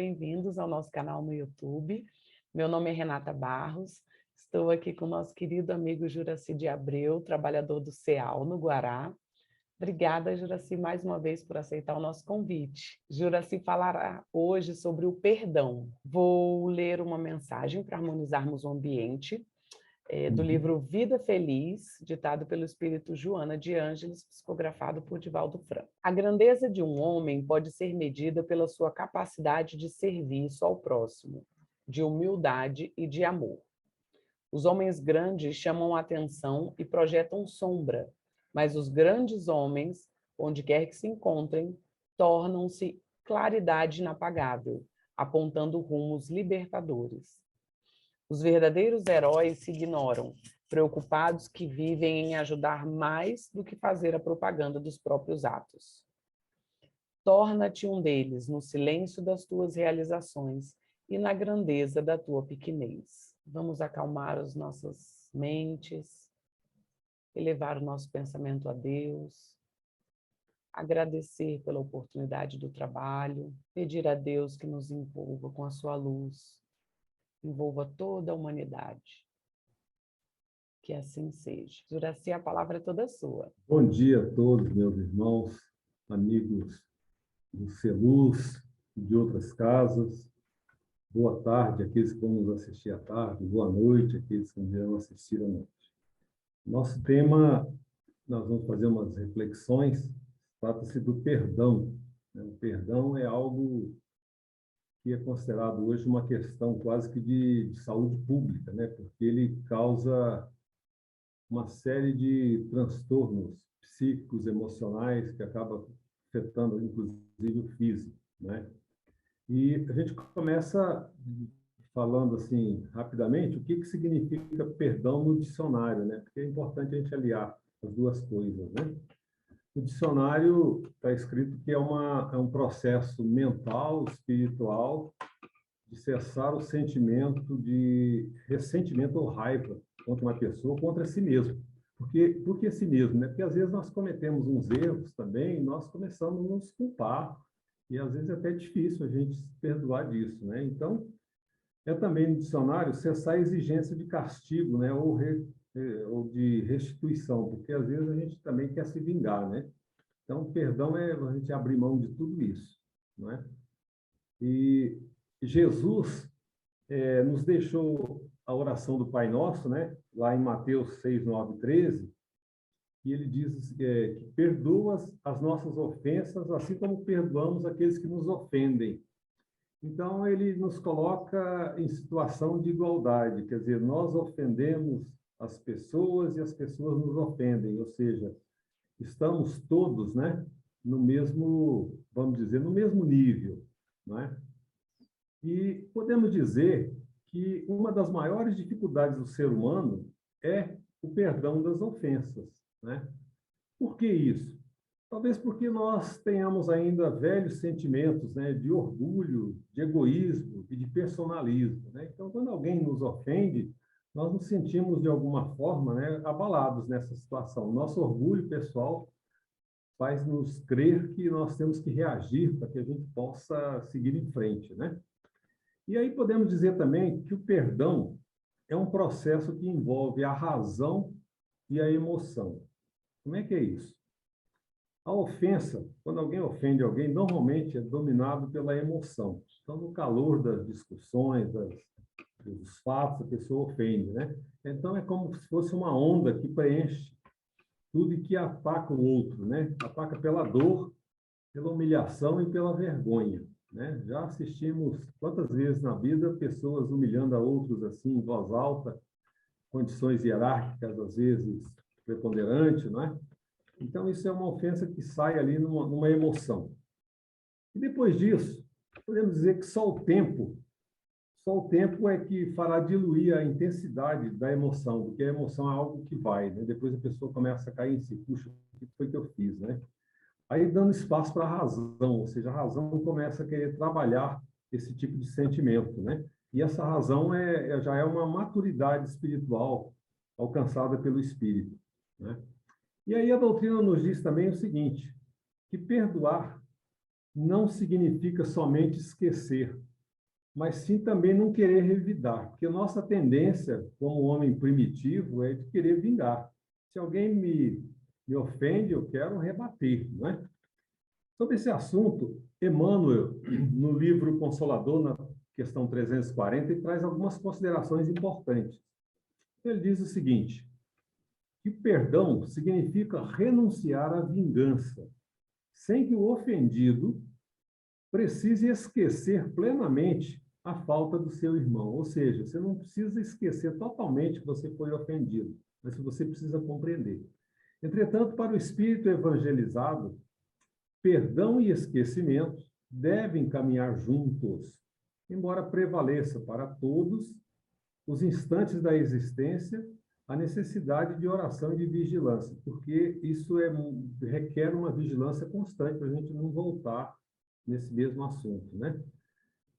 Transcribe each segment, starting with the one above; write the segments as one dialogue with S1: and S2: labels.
S1: bem-vindos ao nosso canal no YouTube. Meu nome é Renata Barros, estou aqui com o nosso querido amigo Juracy de Abreu, trabalhador do CEAL no Guará. Obrigada, Juracy, mais uma vez por aceitar o nosso convite. Juracy falará hoje sobre o perdão. Vou ler uma mensagem para harmonizarmos o ambiente, do livro Vida Feliz, ditado pelo espírito Joana de Ângeles, psicografado por Divaldo Franco. A grandeza de um homem pode ser medida pela sua capacidade de serviço ao próximo, de humildade e de amor. Os homens grandes chamam a atenção e projetam sombra, mas os grandes homens, onde quer que se encontrem, tornam-se claridade inapagável, apontando rumos libertadores. Os verdadeiros heróis se ignoram, preocupados que vivem em ajudar mais do que fazer a propaganda dos próprios atos. Torna-te um deles no silêncio das tuas realizações e na grandeza da tua pequenez. Vamos acalmar as nossas mentes, elevar o nosso pensamento a Deus, agradecer pela oportunidade do trabalho, pedir a Deus que nos envolva com a sua luz, envolva toda a humanidade. Que assim seja. Juracy, a palavra é toda sua.
S2: Bom dia a todos, meus irmãos, amigos do CELUZ e de outras casas. Boa tarde àqueles que vão nos assistir à tarde. Boa noite àqueles que virão assistir à noite. Nosso tema, nós vamos fazer umas reflexões, trata-se do perdão. O perdão é algo que é considerado hoje uma questão quase que de saúde pública, né? Porque ele causa uma série de transtornos psíquicos, emocionais, que acaba afetando, inclusive, o físico, né? E a gente começa falando, assim, rapidamente, o que significa perdão no dicionário, né? Porque é importante a gente aliar as duas coisas, né? No dicionário está escrito que é um processo mental, espiritual, de cessar o sentimento de ressentimento ou raiva contra uma pessoa, contra si mesmo. Por que si mesmo? Né? Porque às vezes nós cometemos uns erros também e nós começamos a nos culpar. E às vezes é até difícil a gente se perdoar disso. Né? Então, é também no dicionário cessar a exigência de castigo, né? Ou de restituição, porque às vezes a gente também quer se vingar, né? Então, perdão é a gente abrir mão de tudo isso, não é? E Jesus nos deixou a oração do Pai Nosso, né? Lá em Mateus 6, 9, 13, e ele diz que perdoa as nossas ofensas, assim como perdoamos aqueles que nos ofendem. Então, ele nos coloca em situação de igualdade, quer dizer, nós ofendemos as pessoas e as pessoas nos ofendem, ou seja, estamos todos, né, no mesmo, vamos dizer, no mesmo nível, não é? E podemos dizer que uma das maiores dificuldades do ser humano é o perdão das ofensas, né? Por que isso? Talvez porque nós tenhamos ainda velhos sentimentos, né, de orgulho, de egoísmo e de personalismo, né? Então, quando alguém nos ofende, nós nos sentimos, de alguma forma, né, abalados nessa situação. Nosso orgulho pessoal faz-nos crer que nós temos que reagir para que a gente possa seguir em frente, né? E aí podemos dizer também que o perdão é um processo que envolve a razão e a emoção. Como é que é isso? A ofensa, quando alguém ofende alguém, normalmente é dominado pela emoção. Então, no calor das discussões, dos fatos, a pessoa ofende, né? Então, é como se fosse uma onda que preenche tudo e que ataca o outro, né? Ataca pela dor, pela humilhação e pela vergonha, né? Já assistimos quantas vezes na vida pessoas humilhando a outros assim em voz alta, condições hierárquicas às vezes preponderantes, não é? Então isso é uma ofensa que sai ali numa emoção. E depois disso, podemos dizer que só o tempo é que fará diluir a intensidade da emoção, porque a emoção é algo que vai, né? Depois a pessoa começa a cair em si, puxa, o que foi que eu fiz, né? Aí dando espaço para a razão, ou seja, a razão começa a querer trabalhar esse tipo de sentimento, né? E essa razão já é uma maturidade espiritual alcançada pelo Espírito, né? E aí a doutrina nos diz também o seguinte, que perdoar não significa somente esquecer, mas sim também não querer revidar, porque nossa tendência, como homem primitivo, é de querer vingar. Se alguém me ofende, eu quero rebater, não é? Sobre esse assunto, Emmanuel, no livro Consolador, na questão 340, ele traz algumas considerações importantes. Ele diz o seguinte, que perdão significa renunciar à vingança, sem que o ofendido precise esquecer plenamente a falta do seu irmão. Ou seja, você não precisa esquecer totalmente que você foi ofendido, mas você precisa compreender. Entretanto, para o espírito evangelizado, perdão e esquecimento devem caminhar juntos, embora prevaleça para todos os instantes da existência a necessidade de oração e de vigilância, porque isso requer uma vigilância constante para a gente não voltar nesse mesmo assunto, né?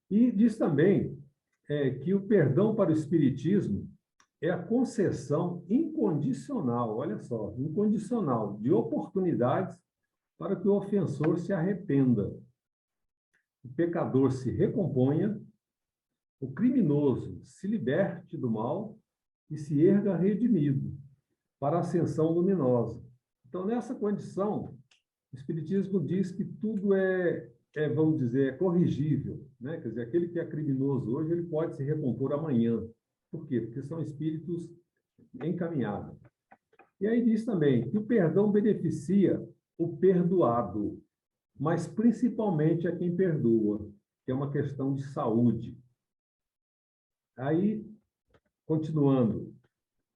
S2: E diz também que o perdão para o espiritismo é a concessão incondicional, olha só, incondicional, de oportunidades para que o ofensor se arrependa, o pecador se recomponha, o criminoso se liberte do mal e se erga redimido para a ascensão luminosa. Então, nessa condição, o Espiritismo diz que tudo vamos dizer, é corrigível, né? Quer dizer, aquele que é criminoso hoje, ele pode se recompor amanhã. Por quê? Porque são espíritos encaminhados. E aí diz também que o perdão beneficia o perdoado, mas principalmente a quem perdoa, que é uma questão de saúde. Aí, continuando,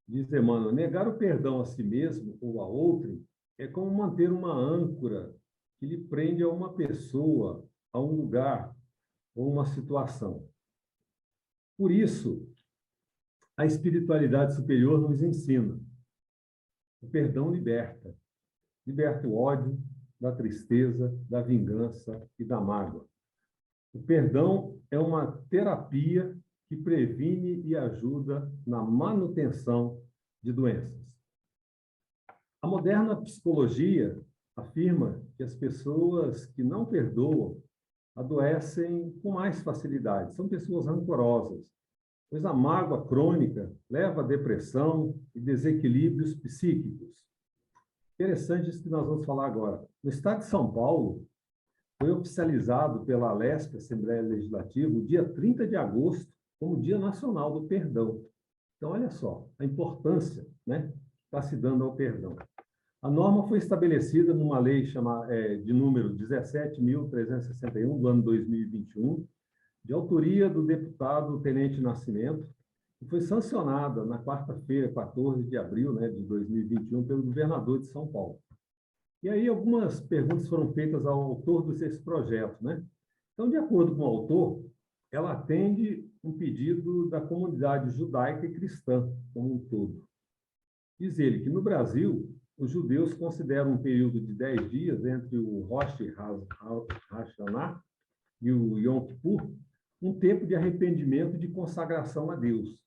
S2: diz Emmanuel, negar o perdão a si mesmo ou a outro é como manter uma âncora que lhe prende a uma pessoa, a um lugar ou uma situação. Por isso, a espiritualidade superior nos ensina. O perdão liberta. Liberta o ódio, da tristeza, da vingança e da mágoa. O perdão é uma terapia que previne e ajuda na manutenção de doenças. A moderna psicologia afirma que as pessoas que não perdoam adoecem com mais facilidade, são pessoas rancorosas, pois a mágoa crônica leva à depressão e desequilíbrios psíquicos. Interessante isso que nós vamos falar agora. No estado de São Paulo, foi oficializado pela Alesp, Assembleia Legislativa, o dia 30 de agosto, como Dia Nacional do Perdão. Então, olha só, a importância, né, que está se dando ao perdão. A norma foi estabelecida numa lei de número 17.361, do ano 2021, de autoria do deputado Tenente Nascimento, e foi sancionada na quarta-feira, 14 de abril, né, de 2021, pelo governador de São Paulo. E aí algumas perguntas foram feitas ao autor desse projeto, né? Então, de acordo com o autor, ela atende um pedido da comunidade judaica e cristã como um todo. Diz ele que no Brasil, os judeus consideram um período de 10 dias entre o Rosh Hashanah e o Yom Kippur um tempo de arrependimento e de consagração a Deus.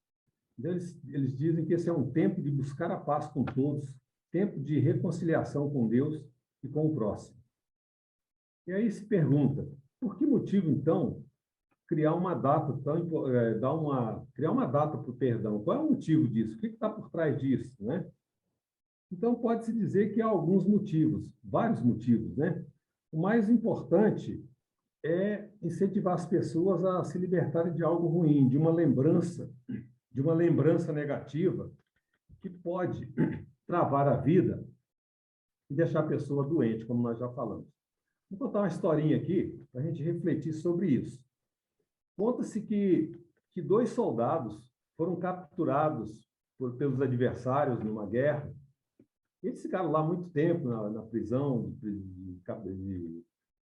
S2: Então, eles dizem que esse é um tempo de buscar a paz com todos, tempo de reconciliação com Deus e com o próximo. E aí se pergunta, por que motivo, então, criar uma data criar uma data para o perdão? Qual é o motivo disso? O que está por trás disso, né? Então, pode-se dizer que há alguns motivos, vários motivos, né? O mais importante é incentivar as pessoas a se libertarem de algo ruim, de uma lembrança negativa que pode travar a vida e deixar a pessoa doente, como nós já falamos. Vou contar uma historinha aqui para a gente refletir sobre isso. Conta-se que 2 soldados foram capturados pelos adversários numa guerra. Eles ficaram lá muito tempo na prisão,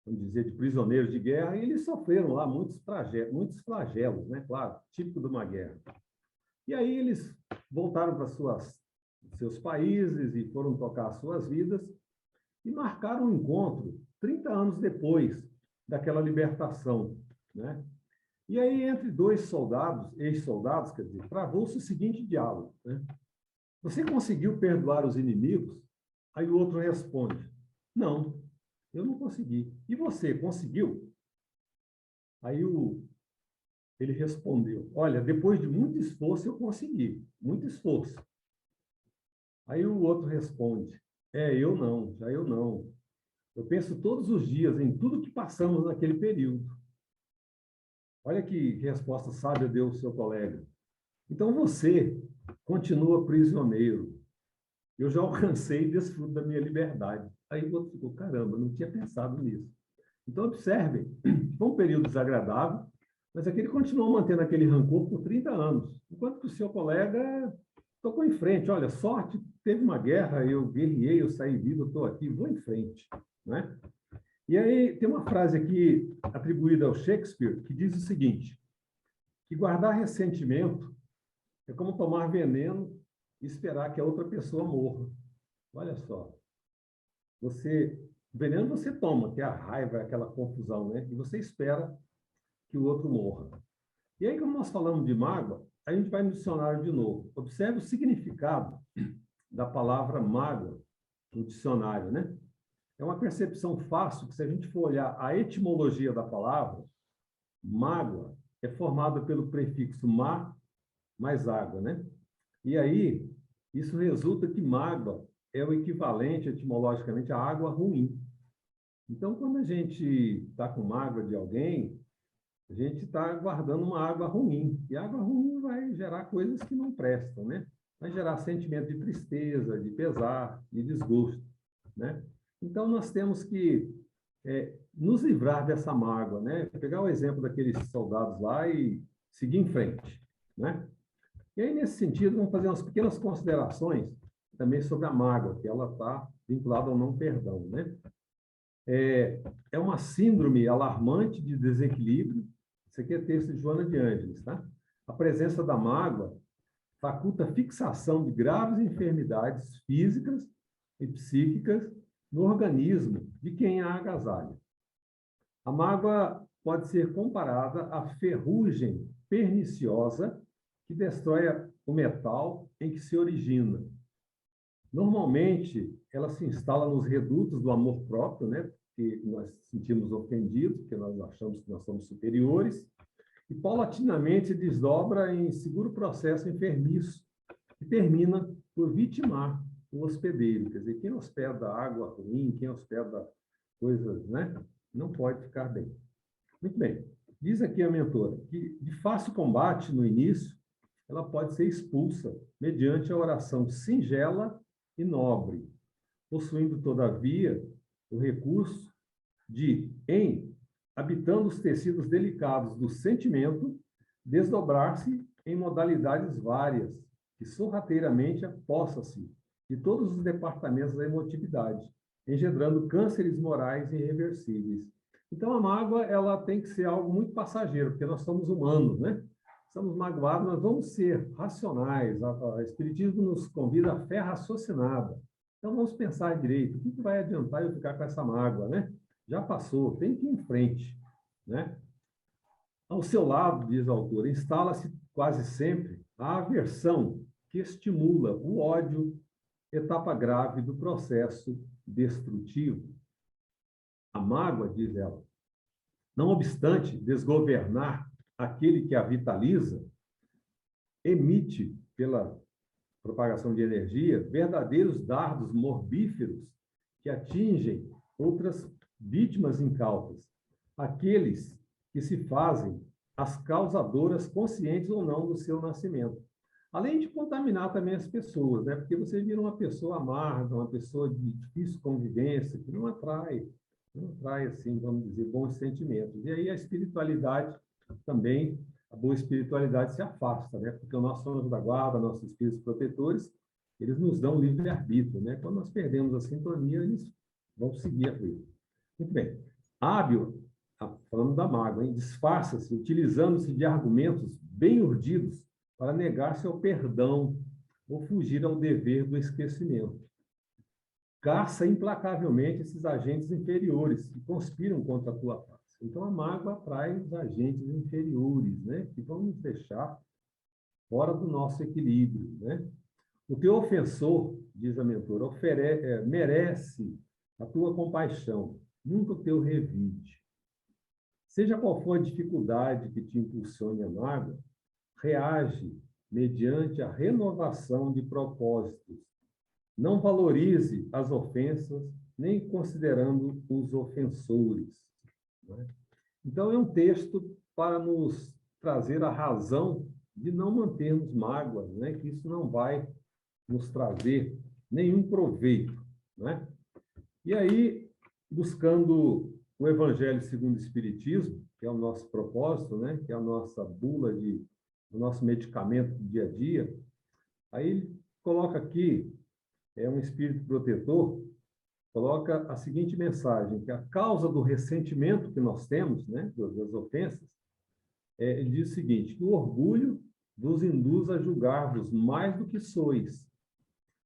S2: vamos dizer, de prisioneiros de guerra, e eles sofreram lá muitos flagelos, né? Claro, típico de uma guerra. E aí eles voltaram para seus países e foram tocar as suas vidas e marcaram um encontro 30 anos depois daquela libertação, né? E aí, entre 2 soldados, ex-soldados, quer dizer, travou-se o seguinte diálogo, né? Você conseguiu perdoar os inimigos? Aí o outro responde, não, eu não consegui. E você, conseguiu? Aí o Ele respondeu: olha, depois de muito esforço eu consegui, muito esforço. Aí o outro responde: eu não, já eu não. Eu penso todos os dias em tudo que passamos naquele período. Olha que resposta sábia deu o seu colega. Então você continua prisioneiro. Eu já alcancei e desfruto da minha liberdade. Aí o outro ficou: caramba, não tinha pensado nisso. Então observem, foi um período desagradável, mas é que ele continuou mantendo aquele rancor por 30 anos, enquanto que o seu colega tocou em frente. Olha, sorte, teve uma guerra, eu guerriei, eu saí vivo, eu estou aqui, vou em frente. Né? E aí tem uma frase aqui atribuída ao Shakespeare que diz o seguinte, que guardar ressentimento é como tomar veneno e esperar que a outra pessoa morra. Olha só, o veneno você toma, que é a raiva, aquela confusão, né? E você espera que o outro morra. E aí, como nós falamos de mágoa, a gente vai no dicionário de novo. Observe o significado da palavra mágoa no dicionário, né? É uma percepção fácil que, se a gente for olhar a etimologia da palavra, mágoa é formada pelo prefixo má mais água, né? E aí, isso resulta que mágoa é o equivalente, etimologicamente, à água ruim. Então, quando a gente está com mágoa de alguém, a gente está guardando uma água ruim. E a água ruim vai gerar coisas que não prestam, né? Vai gerar sentimento de tristeza, de pesar, de desgosto, né? Então, nós temos que nos livrar dessa mágoa, né? Pegar o exemplo daqueles soldados lá e seguir em frente, né? E aí, nesse sentido, vamos fazer umas pequenas considerações também sobre a mágoa, que ela está vinculada ao não perdão, né? É uma síndrome alarmante de desequilíbrio. Isso aqui é texto de Joana de Ângeles, tá? A presença da mágoa faculta a fixação de graves enfermidades físicas e psíquicas no organismo de quem a agasalha. A mágoa pode ser comparada à ferrugem perniciosa que destrói o metal em que se origina. Normalmente, ela se instala nos redutos do amor próprio, né? Que nós sentimos ofendidos, porque nós achamos que nós somos superiores, e paulatinamente se desdobra em seguro processo enfermiço, que termina por vitimar o hospedeiro. Quer dizer, quem hospeda água ruim, quem hospeda coisas, né? Não pode ficar bem. Muito bem. Diz aqui a mentora que, de fácil combate no início, ela pode ser expulsa mediante a oração singela e nobre, possuindo, todavia, o recurso de, habitando os tecidos delicados do sentimento, desdobrar-se em modalidades várias, que sorrateiramente apossa-se de todos os departamentos da emotividade, engendrando cânceres morais irreversíveis. Então, a mágoa ela tem que ser algo muito passageiro, porque nós somos humanos, né? Estamos magoados, nós vamos ser racionais. O Espiritismo nos convida à fé raciocinada. Então, vamos pensar direito. O que vai adiantar eu ficar com essa mágoa, né? Já passou, tem que ir em frente, né? Ao seu lado, diz a autora, instala-se quase sempre a aversão que estimula o ódio, etapa grave do processo destrutivo. A mágoa, diz ela, não obstante desgovernar aquele que a vitaliza, emite, pela propagação de energia, verdadeiros dardos morbíferos que atingem outras vítimas incautas, aqueles que se fazem as causadoras conscientes ou não do seu nascimento. Além de contaminar também as pessoas, né? Porque você vira uma pessoa amarga, uma pessoa de difícil convivência, que não atrai, assim, vamos dizer, bons sentimentos. E aí a espiritualidade também, a boa espiritualidade se afasta, né? Porque o nosso anjo da guarda, nossos espíritos protetores, eles nos dão livre-arbítrio, né? Quando nós perdemos a sintonia, eles vão seguir a vida. Muito bem. Hábil, falando da mágoa, hein? Disfarça-se, utilizando-se de argumentos bem urdidos para negar-se ao perdão ou fugir ao dever do esquecimento. Caça implacavelmente esses agentes inferiores que conspiram contra a tua paz. Então, a mágoa atrai os agentes inferiores, né? Que vão nos deixar fora do nosso equilíbrio, né? O teu ofensor, diz a mentora, merece a tua compaixão, nunca o teu revide. Seja qual for a dificuldade que te impulsione a mágoa, reage mediante a renovação de propósitos. Não valorize as ofensas, nem considerando os ofensores. Né? Então, é um texto para nos trazer a razão de não mantermos mágoas, né? Que isso não vai nos trazer nenhum proveito. Né? E aí, buscando o Evangelho segundo o Espiritismo, que é o nosso propósito, né? Que é a nossa bula, o nosso medicamento do dia a dia, aí ele coloca aqui, é um espírito protetor, coloca a seguinte mensagem, que a causa do ressentimento que nós temos, né, das ofensas, ele diz o seguinte, que o orgulho vos induz a julgar-vos mais do que sois,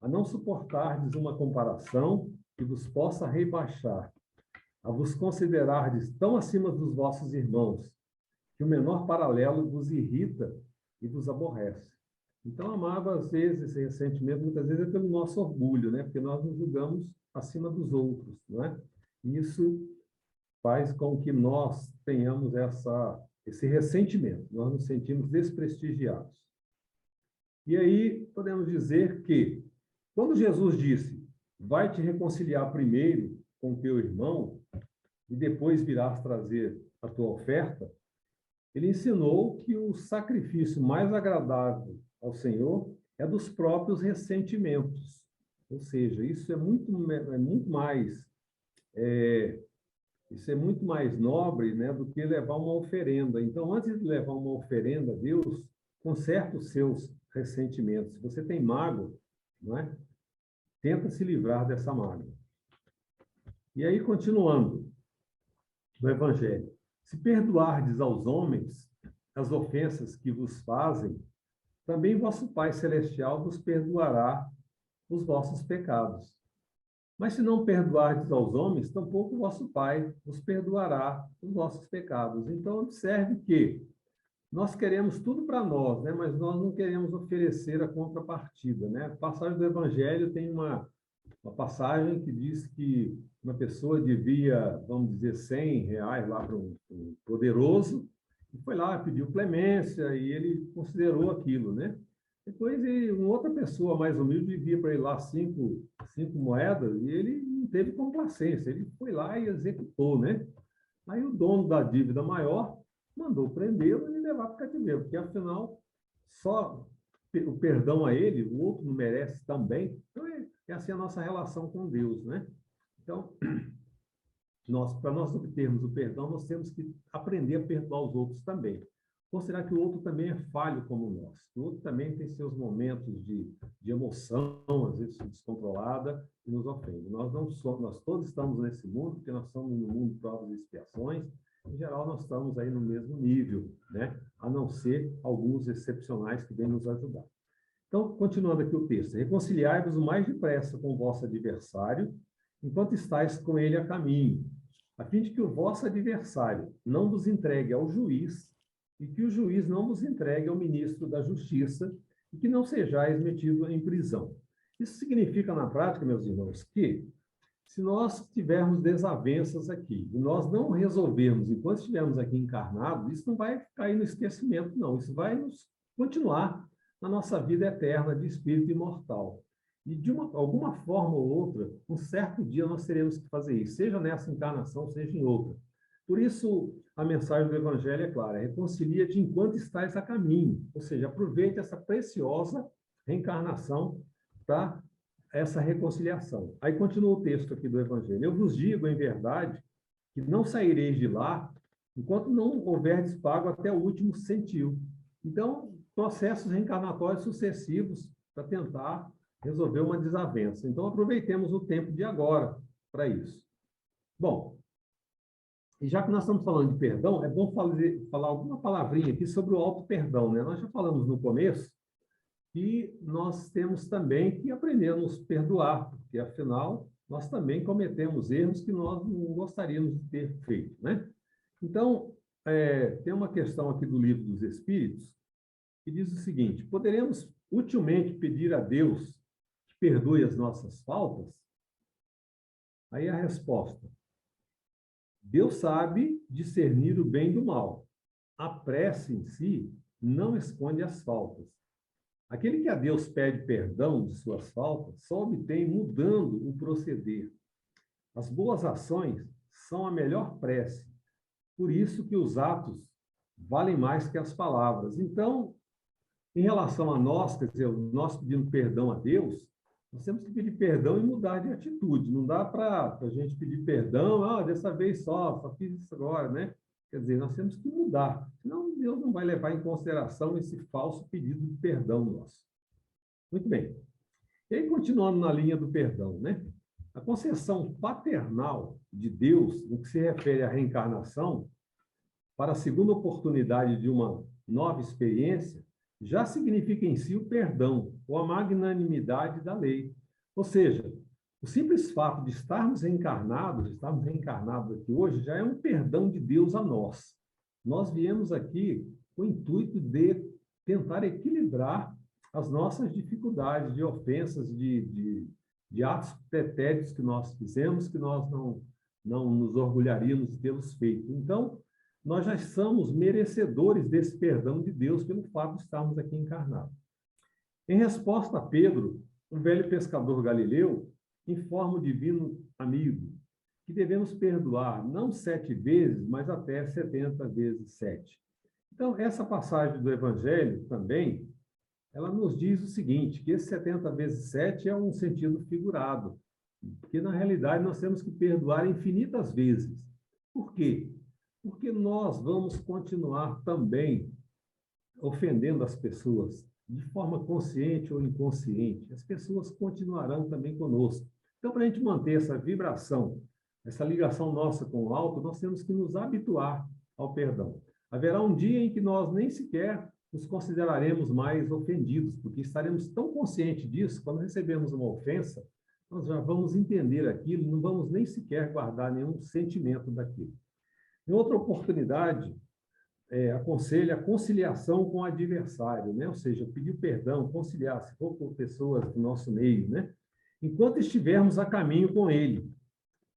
S2: a não suportardes uma comparação que vos possa rebaixar, a vos considerardes tão acima dos vossos irmãos, que o menor paralelo vos irrita e vos aborrece. Então, a mágoa, às vezes, esse ressentimento, muitas vezes, é pelo nosso orgulho, né? Porque nós nos julgamos acima dos outros, não é? E isso faz com que nós tenhamos esse ressentimento, nós nos sentimos desprestigiados. E aí, podemos dizer que, quando Jesus disse, vai te reconciliar primeiro com teu irmão, e depois virás trazer a tua oferta, ele ensinou que o sacrifício mais agradável ao Senhor é dos próprios ressentimentos. Ou seja, isso é muito mais isso é muito mais nobre, né, do que levar uma oferenda. Então, antes de levar uma oferenda a Deus, conserta os seus ressentimentos. Se você tem mágoa, não é? Tenta se livrar dessa mágoa. E aí, continuando no Evangelho. Se perdoardes aos homens as ofensas que vos fazem, também vosso Pai Celestial vos perdoará os vossos pecados. Mas se não perdoardes aos homens, tampouco vosso Pai vos perdoará os vossos pecados. Então, observe que nós queremos tudo para nós, né? Mas nós não queremos oferecer a contrapartida. Né? A passagem do Evangelho tem uma passagem que diz que uma pessoa devia, vamos dizer, R$ 100 lá para um poderoso, e foi lá, pediu clemência, e ele considerou aquilo, né? Depois, uma outra pessoa mais humilde devia para ele lá cinco moedas, e ele não teve complacência, ele foi lá e executou, né? Aí o dono da dívida maior mandou prendê-lo e levar para o cativeiro, porque afinal, só o perdão a ele, o outro não merece também. Então, é assim a nossa relação com Deus, né? Então, para nós obtermos o perdão, nós temos que aprender a perdoar os outros também. Considerar que o outro também é falho como nós. O outro também tem seus momentos de emoção, às vezes descontrolada, e nos ofende. Nós não somos, nós todos estamos nesse mundo, porque nós estamos no mundo de provas e expiações. Em geral, nós estamos aí no mesmo nível, né? A não ser alguns excepcionais que vêm nos ajudar. Então, continuando aqui o texto. Reconciliai-vos o mais depressa com o vosso adversário, enquanto estáis com ele a caminho, a fim de que o vosso adversário não vos entregue ao juiz e que o juiz não vos entregue ao ministro da Justiça e que não sejais metido em prisão. Isso significa, na prática, meus irmãos, que se nós tivermos desavenças aqui e nós não resolvermos enquanto estivermos aqui encarnados, isso não vai cair no esquecimento, não. Isso vai nos continuar na nossa vida eterna de espírito imortal. E de alguma forma ou outra, um certo dia nós teremos que fazer isso, seja nessa encarnação, seja em outra. Por isso, a mensagem do Evangelho é clara: reconcilia-te enquanto estás a caminho, ou seja, aproveite essa preciosa reencarnação para essa reconciliação. Aí continua o texto aqui do Evangelho: eu vos digo em verdade que não saireis de lá enquanto não houverdes pago até o último centil. Então, processos reencarnatórios sucessivos para tentar resolver uma desavença. Então, aproveitemos o tempo de agora para isso. Bom, e já que nós estamos falando de perdão, é bom falar alguma palavrinha aqui sobre o auto-perdão, né? Nós já falamos no começo que nós temos também que aprender a nos perdoar, porque, afinal, nós também cometemos erros que nós não gostaríamos de ter feito, né? Então, tem uma questão aqui do Livro dos Espíritos que diz o seguinte: poderemos utilmente pedir a Deus que perdoe as nossas faltas? Aí a resposta: Deus sabe discernir o bem do mal. A prece em si não esconde as faltas. Aquele que a Deus pede perdão de suas faltas só obtém mudando o proceder. As boas ações são a melhor prece. Por isso que os atos valem mais que as palavras. Então, em relação a nós, quer dizer, nós pedindo perdão a Deus, nós temos que pedir perdão e mudar de atitude. Não dá para a gente pedir perdão, dessa vez só fiz isso agora, né? Quer dizer, nós temos que mudar. Senão, Deus não vai levar em consideração esse falso pedido de perdão nosso. Muito bem. E aí, continuando na linha do perdão, né? A concepção paternal de Deus, no que se refere à reencarnação, para a segunda oportunidade de uma nova experiência, já significa em si o perdão ou a magnanimidade da lei. Ou seja, o simples fato de estarmos reencarnados aqui hoje, já é um perdão de Deus a nós. Nós viemos aqui com o intuito de tentar equilibrar as nossas dificuldades, de ofensas, de atos pretéritos que nós fizemos, que nós não nos orgulharíamos de tê-los feito. Então, nós já somos merecedores desse perdão de Deus pelo fato de estarmos aqui encarnados. Em resposta a Pedro, o velho pescador galileu informa o divino amigo que devemos perdoar não 7 vezes, mas até 70 vezes 7. Então, essa passagem do Evangelho também, ela nos diz o seguinte, que esse 70 vezes 7 é um sentido figurado, porque, na realidade, nós temos que perdoar infinitas vezes. Por quê? Porque nós vamos continuar também ofendendo as pessoas, de forma consciente ou inconsciente. As pessoas continuarão também conosco. Então, para a gente manter essa vibração, essa ligação nossa com o alto, nós temos que nos habituar ao perdão. Haverá um dia em que nós nem sequer nos consideraremos mais ofendidos, porque estaremos tão conscientes disso, quando recebemos uma ofensa, nós já vamos entender aquilo, não vamos nem sequer guardar nenhum sentimento daquilo. Em outra oportunidade, aconselha a conciliação com o adversário, né? Ou seja, pedir perdão, conciliar, se for por pessoas do nosso meio, né? Enquanto estivermos a caminho com ele.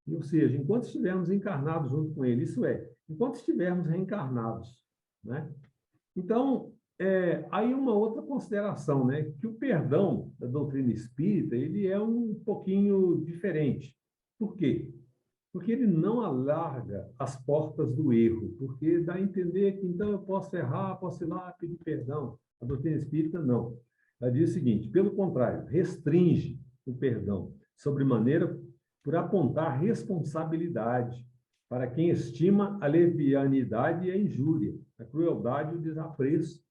S2: Ou seja, enquanto estivermos encarnados junto com ele, isso é, enquanto estivermos reencarnados, né? Então, aí uma outra consideração, né? Que o perdão da doutrina espírita, ele é um pouquinho diferente. Por quê? Porque ele não alarga as portas do erro, porque dá a entender que, então, eu posso errar, posso ir lá pedir perdão. A doutrina espírita, não. Ela diz o seguinte, pelo contrário, restringe o perdão, sobremaneira por apontar responsabilidade para quem estima a levianidade e a injúria, a crueldade e o desapreço,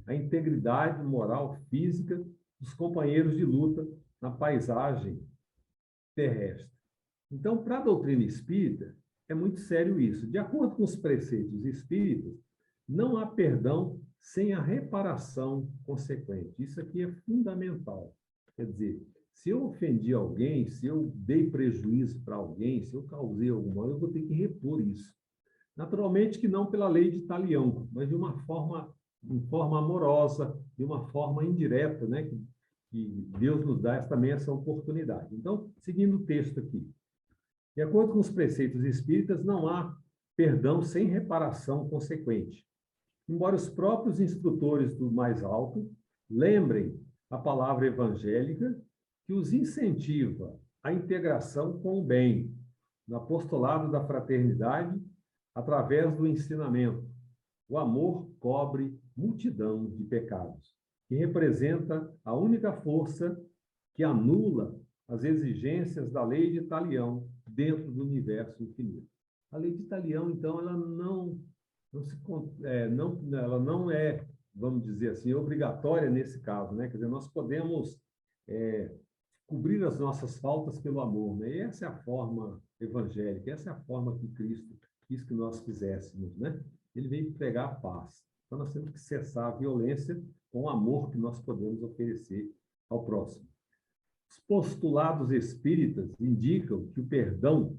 S2: a integridade moral física dos companheiros de luta na paisagem terrestre. Então, para a doutrina espírita, é muito sério isso. De acordo com os preceitos espíritas, não há perdão sem a reparação consequente. Isso aqui é fundamental. Quer dizer, se eu ofendi alguém, se eu dei prejuízo para alguém, se eu causei algum mal, eu vou ter que repor isso. Naturalmente que não pela lei de talião, mas de uma forma amorosa, de uma forma indireta, né? Que Deus nos dá também essa oportunidade. Então, seguindo o texto aqui. De acordo com os preceitos espíritas, não há perdão sem reparação consequente. Embora os próprios instrutores do mais alto lembrem a palavra evangélica que os incentiva à integração com o bem, no apostolado da fraternidade, através do ensinamento. O amor cobre multidão de pecados, que representa a única força que anula as exigências da lei de Talião dentro do universo infinito. A lei de Talião, então, ela não é, vamos dizer assim, obrigatória nesse caso, né? Quer dizer, nós podemos cobrir as nossas faltas pelo amor, né? E essa é a forma evangélica, essa é a forma que Cristo quis que nós fizéssemos, né? Ele veio pregar a paz. Então, nós temos que cessar a violência com o amor que nós podemos oferecer ao próximo. Os postulados espíritas indicam que o perdão,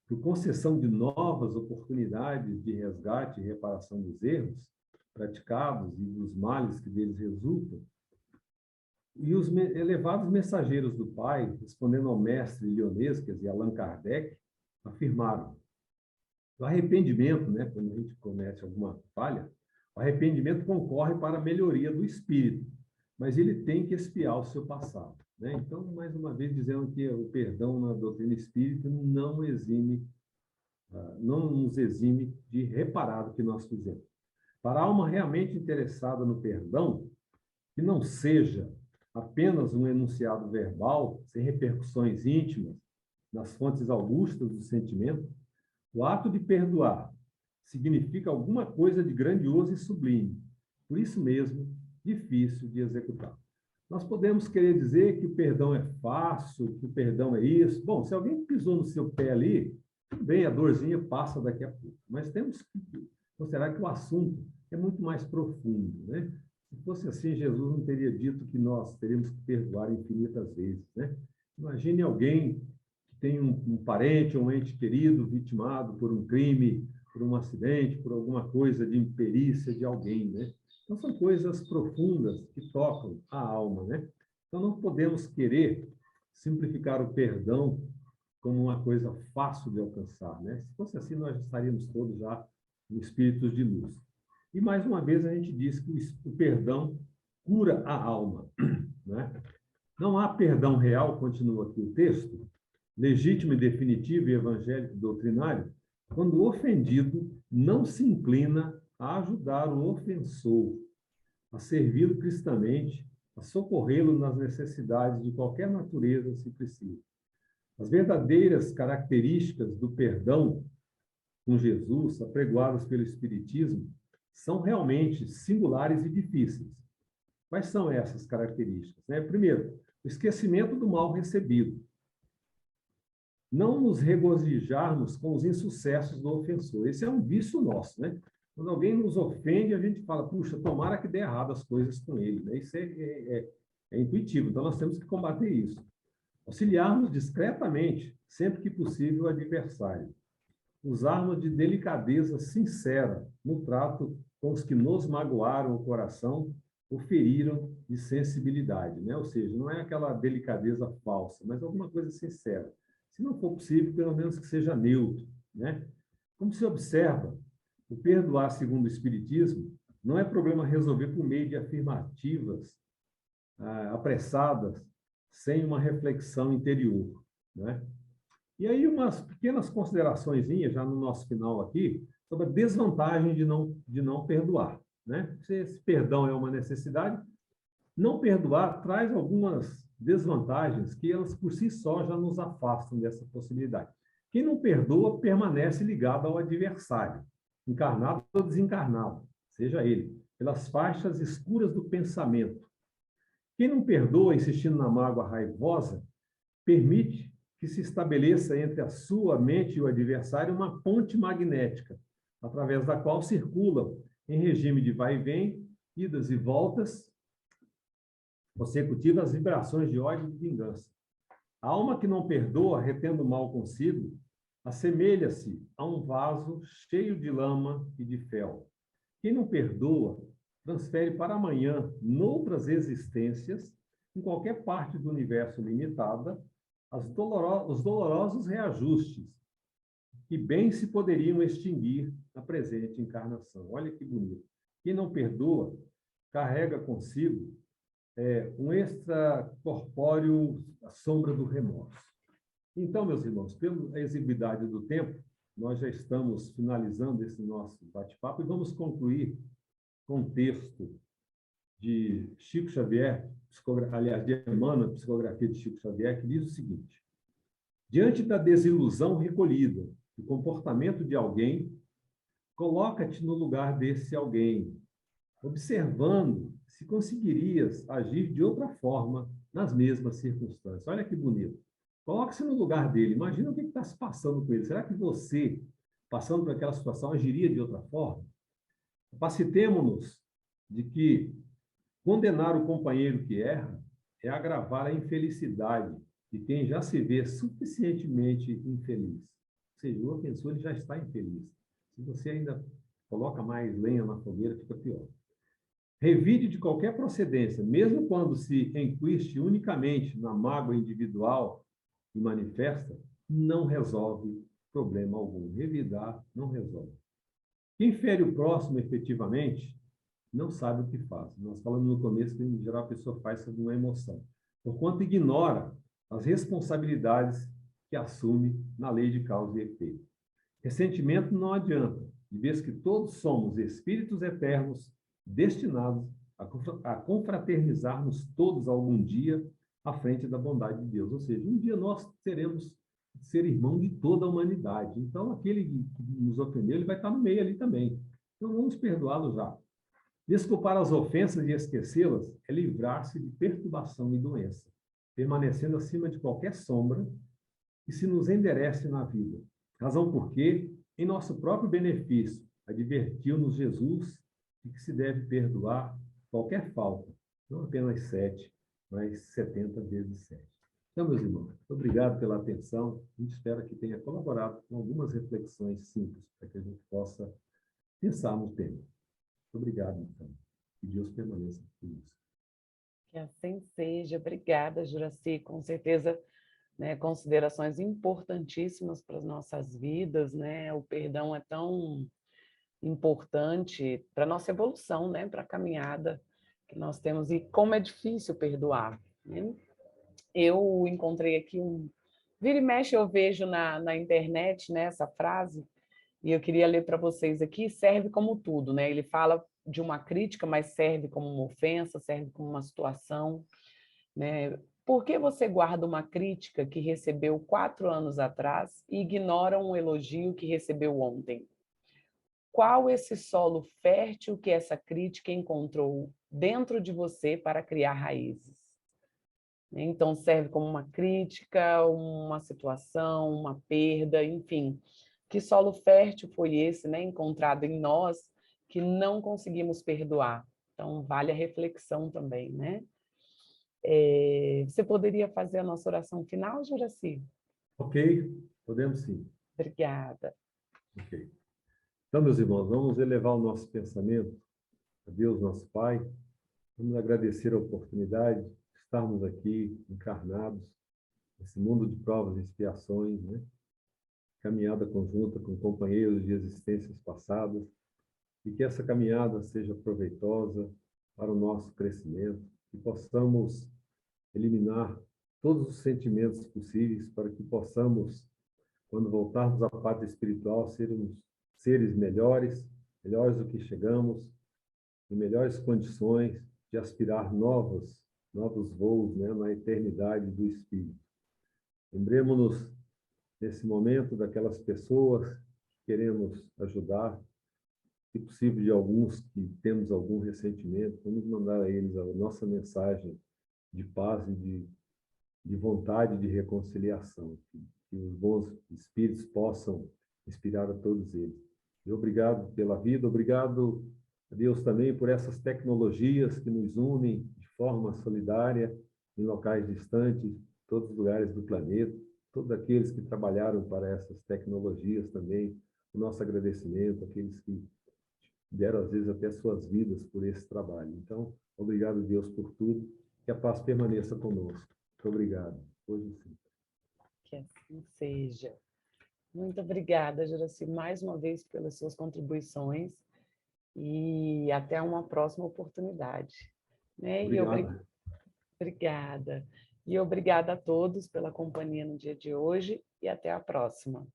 S2: por concessão de novas oportunidades de resgate e reparação dos erros praticados e dos males que deles resultam, e os elevados mensageiros do Pai, respondendo ao mestre Leonês e Allan Kardec, afirmaram: O arrependimento, né, quando a gente comete alguma falha, o arrependimento concorre para a melhoria do espírito, mas ele tem que expiar o seu passado, né? Então, mais uma vez, dizendo que o perdão na doutrina espírita não nos exime de reparar o que nós fizemos. Para a alma realmente interessada no perdão, que não seja apenas um enunciado verbal, sem repercussões íntimas, nas fontes augustas do sentimento, o ato de perdoar significa alguma coisa de grandioso e sublime, por isso mesmo, difícil de executar. Nós podemos querer dizer que o perdão é fácil, que o perdão é isso. Bom, se alguém pisou no seu pé ali, tudo bem, a dorzinha passa daqui a pouco. Mas temos que considerar que o assunto é muito mais profundo, né? Se fosse assim, Jesus não teria dito que nós teríamos que perdoar infinitas vezes, né? Imagine alguém que tem um parente ou um ente querido vitimado por um crime, por um acidente, por alguma coisa de imperícia de alguém, né? Então, são coisas profundas que tocam a alma, né? Então, não podemos querer simplificar o perdão como uma coisa fácil de alcançar, né? Se fosse assim, nós estaríamos todos já em espíritos de luz. E, mais uma vez, a gente diz que o perdão cura a alma, né? Não há perdão real, continua aqui o texto, legítimo e definitivo e evangélico doutrinário, quando o ofendido não se inclina a ajudar o ofensor, a servi-lo cristamente, a socorrê-lo nas necessidades de qualquer natureza, se preciso. As verdadeiras características do perdão com Jesus, apregoadas pelo Espiritismo, são realmente singulares e difíceis. Quais são essas características? Primeiro, o esquecimento do mal recebido. Não nos regozijarmos com os insucessos do ofensor. Esse é um vício nosso, né? Quando alguém nos ofende, a gente fala, puxa, tomara que dê errado as coisas com ele, né? Isso é intuitivo, então nós temos que combater isso. Auxiliarmos discretamente, sempre que possível, o adversário. Usarmos de delicadeza sincera no trato com os que nos magoaram o coração ou feriram de sensibilidade, né? Ou seja, não é aquela delicadeza falsa, mas alguma coisa sincera. Se não for possível, pelo menos que seja neutro, né? Como se observa, o perdoar, segundo o Espiritismo, não é problema resolver por meio de afirmativas apressadas, sem uma reflexão interior, né? E aí umas pequenas considerações, já no nosso final aqui, sobre a desvantagem de não perdoar, né? Se esse perdão é uma necessidade, não perdoar traz algumas desvantagens que elas por si só já nos afastam dessa possibilidade. Quem não perdoa permanece ligado ao adversário, encarnado ou desencarnado, seja ele, pelas faixas escuras do pensamento. Quem não perdoa, insistindo na mágoa raivosa, permite que se estabeleça entre a sua mente e o adversário uma ponte magnética, através da qual circulam, em regime de vai e vem, idas e voltas, consecutivas as vibrações de ódio e de vingança. A alma que não perdoa, retendo o mal consigo, assemelha-se a um vaso cheio de lama e de fel. Quem não perdoa, transfere para amanhã, noutras existências, em qualquer parte do universo limitada, os dolorosos reajustes que bem se poderiam extinguir na presente encarnação. Olha que bonito. Quem não perdoa, carrega consigo um extracorpóreo, a sombra do remorso. Então, meus irmãos, pela exiguidade do tempo, nós já estamos finalizando esse nosso bate-papo e vamos concluir com um texto de Chico Xavier, aliás, de Emmanuel, psicografia de Chico Xavier, que diz o seguinte: diante da desilusão recolhida, do comportamento de alguém, coloca-te no lugar desse alguém, observando se conseguirias agir de outra forma nas mesmas circunstâncias. Olha que bonito. Coloque-se no lugar dele. Imagina o que está se passando com ele. Será que você, passando por aquela situação, agiria de outra forma? Capacitemo-nos de que condenar o companheiro que erra é agravar a infelicidade de quem já se vê suficientemente infeliz. Ou seja, o ofensor já está infeliz. Se você ainda coloca mais lenha na fogueira, fica pior. Revide de qualquer procedência, mesmo quando se enquiste unicamente na mágoa individual e manifesta, não resolve problema algum. Revidar não resolve. Quem fere o próximo efetivamente não sabe o que faz. Nós falamos no começo que, em geral, a pessoa faz sob uma emoção, porquanto ignora as responsabilidades que assume na lei de causa e efeito. Ressentimento não adianta, de vez que todos somos espíritos eternos destinados a confraternizarmos todos algum dia à frente da bondade de Deus. Ou seja, um dia nós teremos ser irmão de toda a humanidade. Então, aquele que nos ofendeu, ele vai estar no meio ali também. Então, vamos perdoá-lo já. Desculpar as ofensas e esquecê-las é livrar-se de perturbação e doença, permanecendo acima de qualquer sombra que se nos enderece na vida. Razão porque, em nosso próprio benefício, advertiu-nos Jesus de que se deve perdoar qualquer falta, não apenas 7, mas 70 vezes 7. Então, meus irmãos, muito obrigado pela atenção. A gente espera que tenha colaborado com algumas reflexões simples para que a gente possa pensar no tema. Muito obrigado, então. Que Deus permaneça com isso.
S1: Que assim seja. Obrigada, Juraci. Com certeza, né, considerações importantíssimas para as nossas vidas, né? O perdão é tão importante para a nossa evolução, né? Para a caminhada que nós temos. E como é difícil perdoar, né? Eu encontrei aqui Vira e mexe eu vejo na internet, né, essa frase, e eu queria ler para vocês aqui. Serve como tudo, né? Ele fala de uma crítica, mas serve como uma ofensa, serve como uma situação, né? Por que você guarda uma crítica que recebeu 4 anos atrás e ignora um elogio que recebeu ontem? Qual esse solo fértil que essa crítica encontrou dentro de você para criar raízes? Então, serve como uma crítica, uma situação, uma perda, enfim. Que solo fértil foi esse, né, encontrado em nós, que não conseguimos perdoar? Então, vale a reflexão também, né? Você poderia fazer a nossa oração final, Juraci?
S2: Ok? Podemos sim.
S1: Obrigada.
S2: Ok. Então, meus irmãos, vamos elevar o nosso pensamento a Deus, nosso Pai. Vamos agradecer a oportunidade de estarmos aqui encarnados nesse mundo de provas e expiações, né? Caminhada conjunta com companheiros de existências passadas, e que essa caminhada seja proveitosa para o nosso crescimento, que possamos eliminar todos os sentimentos possíveis para que possamos, quando voltarmos à pátria espiritual, sermos seres melhores, melhores do que chegamos, em melhores condições de aspirar novos voos, né, na eternidade do Espírito. Lembremos-nos, nesse momento, daquelas pessoas que queremos ajudar, se possível, de alguns que temos algum ressentimento. Vamos mandar a eles a nossa mensagem de paz e de vontade de reconciliação, que os bons espíritos possam inspirar a todos eles. E obrigado pela vida, obrigado a Deus também por essas tecnologias que nos unem de forma solidária em locais distantes, todos os lugares do planeta, todos aqueles que trabalharam para essas tecnologias também, o nosso agradecimento, aqueles que deram às vezes até suas vidas por esse trabalho. Então, obrigado, Deus, por tudo, que a paz permaneça conosco. Muito obrigado. Hoje sim.
S1: Que assim seja. Muito obrigada, Juraci, mais uma vez pelas suas contribuições, e até uma próxima oportunidade. Né?
S2: Obrigado.
S1: Obrigada. E obrigada a todos pela companhia no dia de hoje, e até a próxima.